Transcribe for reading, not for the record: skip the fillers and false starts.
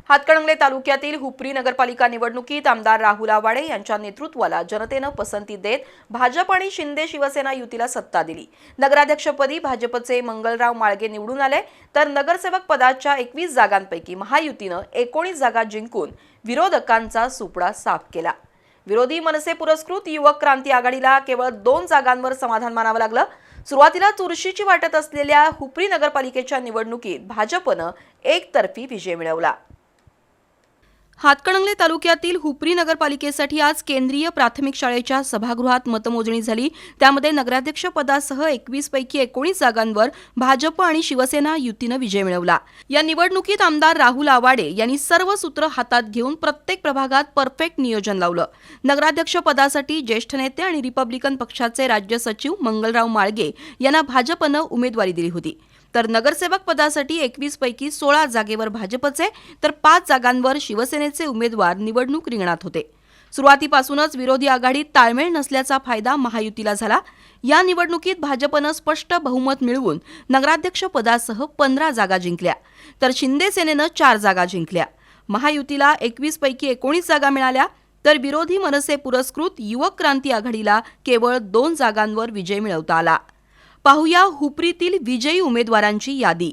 हातकणंगले तालुक्यातील हुपरी नगरपालिका निवडणुकीत आमदार राहुल आवाडे यांच्या नेतृत्वाला जनतेनं पसंती देत भाजप आणि शिंदे शिवसेना युतीला सत्ता दिली। नगराध्यक्षपदी भाजपचे मंगलराव माळगे निवडून आले, तर नगरसेवक पदाच्या 21 जागांपैकी महायुतीनं 19 जागा जिंकून विरोधकांचा सुपडा साफ केला। विरोधी मनसे पुरस्कृत युवक क्रांती आघाडीला केवळ 2 जागांवर समाधान मानावं लागलं। सुरुवातीला चुरशीची वाटत असलेल्या हुपरी नगरपालिकेच्या निवडणुकीत भाजपनं एकतर्फी विजय मिळवला। हातकणंगले तालुक्यातील हुपरी नगरपालिकेसाठी आज केंद्रीय प्राथमिक शाळेच्या सभागृहात मतमोजणी झाली। त्यामध्ये नगराध्यक्ष पदासह 21 पैकी 19 जागांवर भाजप आणि शिवसेना युतीनं विजय मिळवला। या निवडणुकीत आमदार राहुल आवाडे यांनी सर्व सूत्र हातात घेऊन प्रत्येक प्रभागात परफेक्ट नियोजन लावलं। नगराध्यक्ष पदासाठी ज्येष्ठ नेते आणि रिपब्लिकन पक्षाचे राज्य सचिव मंगलराव माळगे यांना भाजपनं उमेदवारी दिली होती, तर नगरसेवक पदासाठी 21 पैकी 16 जागेवर भाजपचे तर 5 जागांवर शिवसेनेचे उमेदवार निवडणूक रिंगणात होते। सुरुवातीपासूनच विरोधी आघाडीत ताळमेळ नसल्याचा फायदा महायुतीला झाला। या निवडणुकीत भाजपनं स्पष्ट बहुमत मिळवून नगराध्यक्ष पदासह 15 जागा जिंकल्या, तर शिंदे सेनेनं 4 जागा जिंकल्या। महायुतीला 21 पैकी 19 जागा मिळाल्या, तर विरोधी मनसे पुरस्कृत युवक क्रांती आघाडीला केवळ 2 जागांवर विजय मिळवता आला। पाहुया हुपरीतील विजयी उमेदवारांची यादी।